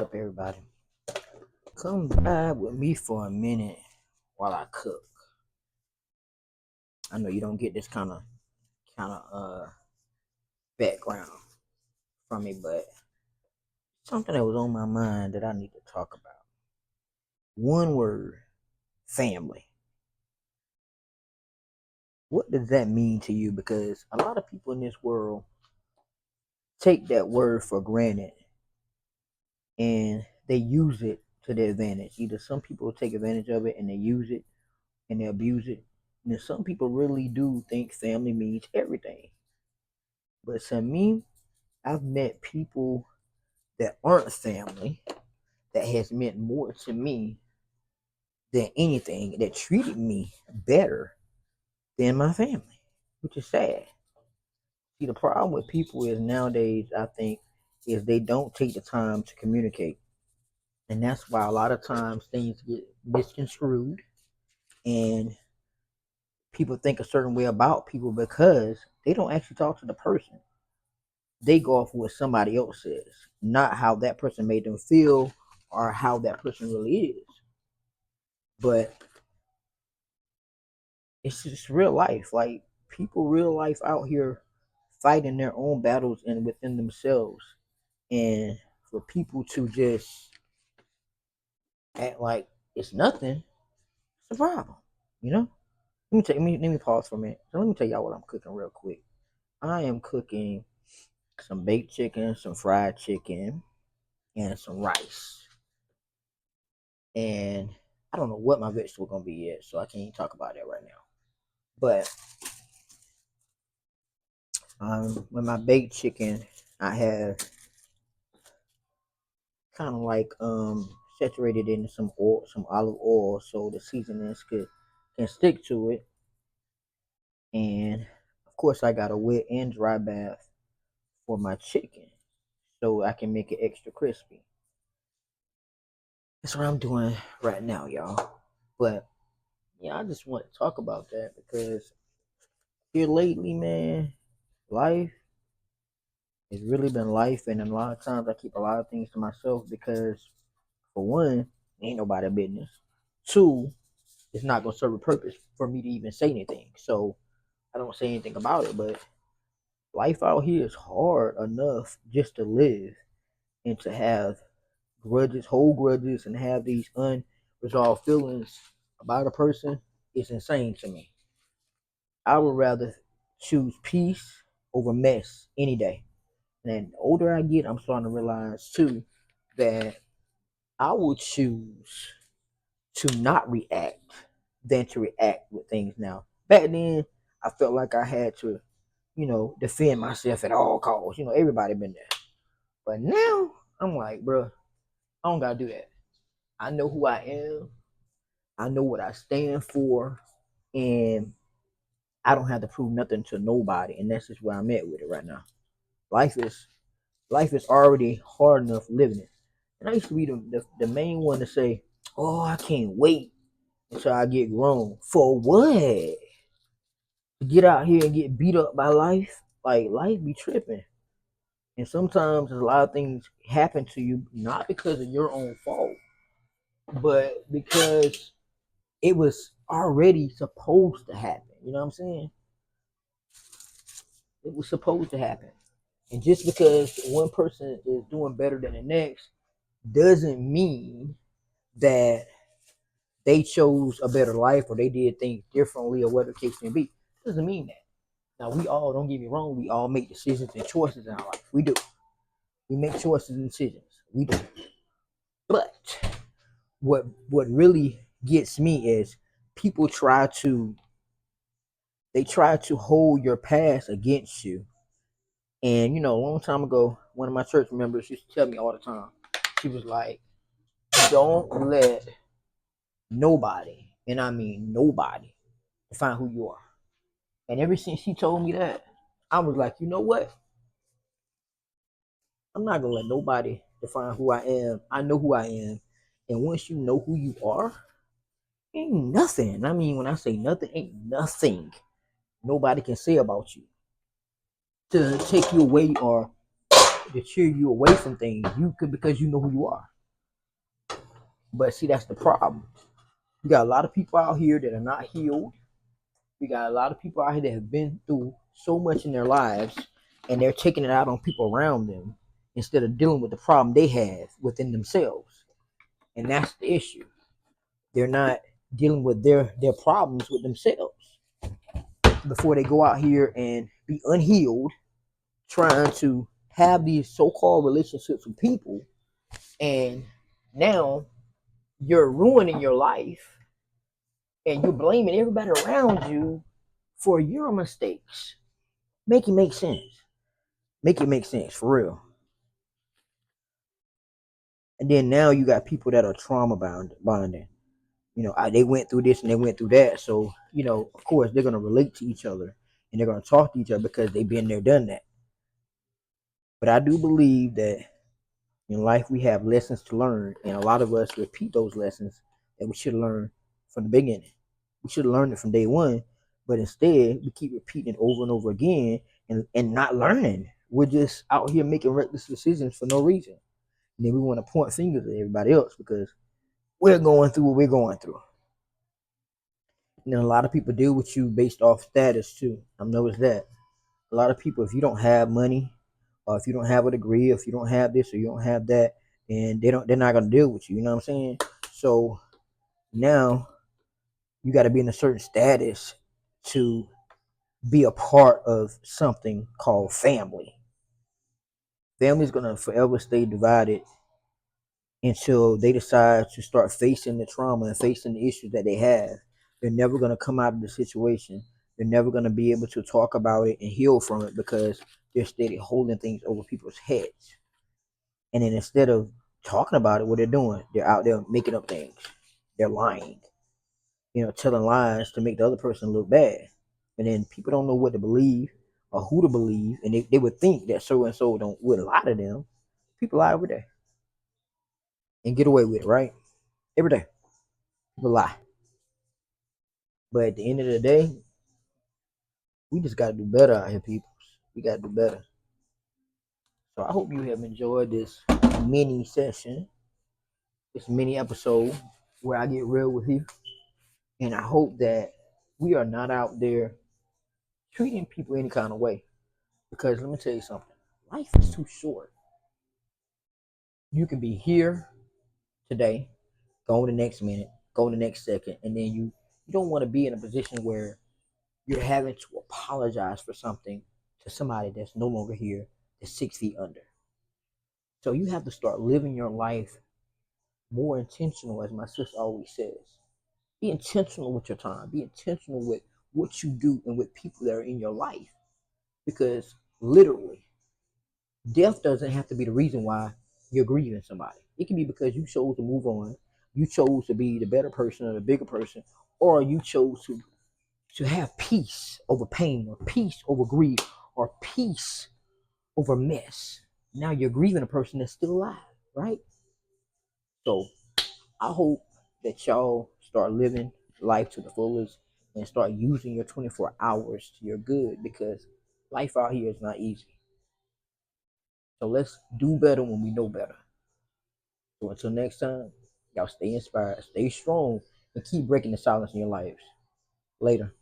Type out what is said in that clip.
up, everybody? Come vibe with me for a minute while I cook. I know you don't get this kind of background from me, but something that was on my mind that I need to talk about. One word: family. What does that mean to you? Because a lot of people in this world take that word for granted and they use it to their advantage. Either some people take advantage of it and they use it and they abuse it. And then some people really do think family means everything. But to me, I've met people that aren't family that has meant more to me than anything, that treated me better than my family, which is sad. See, the problem with people is nowadays, I think, is they don't take the time to communicate. And that's why a lot of times things get misconstrued and people think a certain way about people because they don't actually talk to the person. They go off what somebody else says, not how that person made them feel or how that person really is. But it's just real life. Like, people real life out here fighting their own battles and within themselves. And for people to just act like it's nothing, it's a problem. You know? Let me pause for a minute. So let me tell y'all what I'm cooking real quick. I am cooking some baked chicken, some fried chicken, and some rice. And I don't know what my vegetable gonna be yet, so I can't even talk about that right now. But with my baked chicken, I have kind of like saturated in some oil, some olive oil, so the seasonings can stick to it. And of course, I got a wet and dry bath for my chicken, so I can make it extra crispy. That's what I'm doing right now, y'all. But yeah, I just want to talk about that because here lately, man, life has really been life, and a lot of times I keep a lot of things to myself because, for one, ain't nobody business. Two, it's not gonna serve a purpose for me to even say anything, so I don't say anything about it. But life out here is hard enough just to live and to have grudges, hold grudges, and have these unresolved feelings about a person. Is insane to me. I would rather choose peace over mess any day. And the older I get, I'm starting to realize too that I will choose to not react than to react with things now. Back then, I felt like I had to, defend myself at all costs. Everybody been there. But now, I'm like, bro, I don't gotta do that. I know who I am. I know what I stand for, and I don't have to prove nothing to nobody. And that's just where I'm at with it right now. Life is life is already hard enough living it. And I used to be the main one to say, "Oh, I can't wait until I get grown." For what? To get out here and get beat up by life? Like, life be tripping. And sometimes a lot of things happen to you not because of your own fault, but because it was already supposed to happen. You know what I'm saying? It was supposed to happen. And just because one person is doing better than the next doesn't mean that they chose a better life or they did things differently or whatever the case may be. Doesn't mean that. Now, we all, don't get me wrong, we all make decisions and choices in our life. We do. We make choices and decisions. We do. But what really gets me is people try to hold your past against you. And a long time ago, one of my church members used to tell me all the time. She was like, "Don't let nobody, and I mean nobody, define who you are." And ever since she told me that, I was like, you know what? I'm not gonna let nobody define who I am. I know who I am. And once you know who you are, ain't nothing. I mean, when I say nothing, ain't nothing nobody can say about you to take you away or to cheer you away from things. You could, because you know who you are. But see, that's the problem. We got a lot of people out here that are not healed. We got a lot of people out here that have been through so much in their lives, and they're taking it out on people around them instead of dealing with the problem they have within themselves. And that's the issue. They're not dealing with their problems with themselves before they go out here and be unhealed, trying to have these so-called relationships with people, and now you're ruining your life and you're blaming everybody around you for your mistakes. Make it make sense. Make it make sense for real. And then now you got people that are trauma bonding. They went through this and they went through that. So, of course, they're going to relate to each other and they're going to talk to each other because they've been there, done that. But I do believe that in life we have lessons to learn, and a lot of us repeat those lessons that we should learn from the beginning. We should have learned it from day one, but instead we keep repeating it over and over again and not learning. We're just out here making reckless decisions for no reason. And then we want to point fingers at everybody else because we're going through what we're going through. And then a lot of people deal with you based off status too. I've noticed that. A lot of people, if you don't have money, or if you don't have a degree, if you don't have this or you don't have that, then they're not gonna deal with you. You know what I'm saying? So now you got to be in a certain status to be a part of something called family. Family's gonna forever stay divided until they decide to start facing the trauma and facing the issues that they have. They're never gonna come out of the situation. They're never gonna be able to talk about it and heal from it because they're steady holding things over people's heads. And then instead of talking about it, what they're doing, they're out there making up things. They're lying, telling lies to make the other person look bad. And then people don't know what to believe or who to believe. And they would think that so and so don't would lie to them. People lie every day and get away with it, right? Every day. People lie. But at the end of the day, we just gotta do better out here, people. We gotta do better. So I hope you have enjoyed this mini session, this mini episode where I get real with you. And I hope that we are not out there treating people any kind of way. Because let me tell you something. Life is too short. You can be here today, go the next minute, go the next second, and then you don't want to be in a position where you're having to apologize for something to somebody that's no longer here, that's 6 feet under. So you have to start living your life more intentional, as my sister always says. Be intentional with your time. Be intentional with what you do and with people that are in your life. Because literally, death doesn't have to be the reason why you're grieving somebody. It can be because you chose to move on, you chose to be the better person or the bigger person, or you chose to have peace over pain, or peace over grief, or peace over mess. Now you're grieving a person that's still alive, right? So I hope that y'all start living life to the fullest and start using your 24 hours to your good, because life out here is not easy. So let's do better when we know better. So until next time, y'all stay inspired, stay strong, and keep breaking the silence in your lives. Later.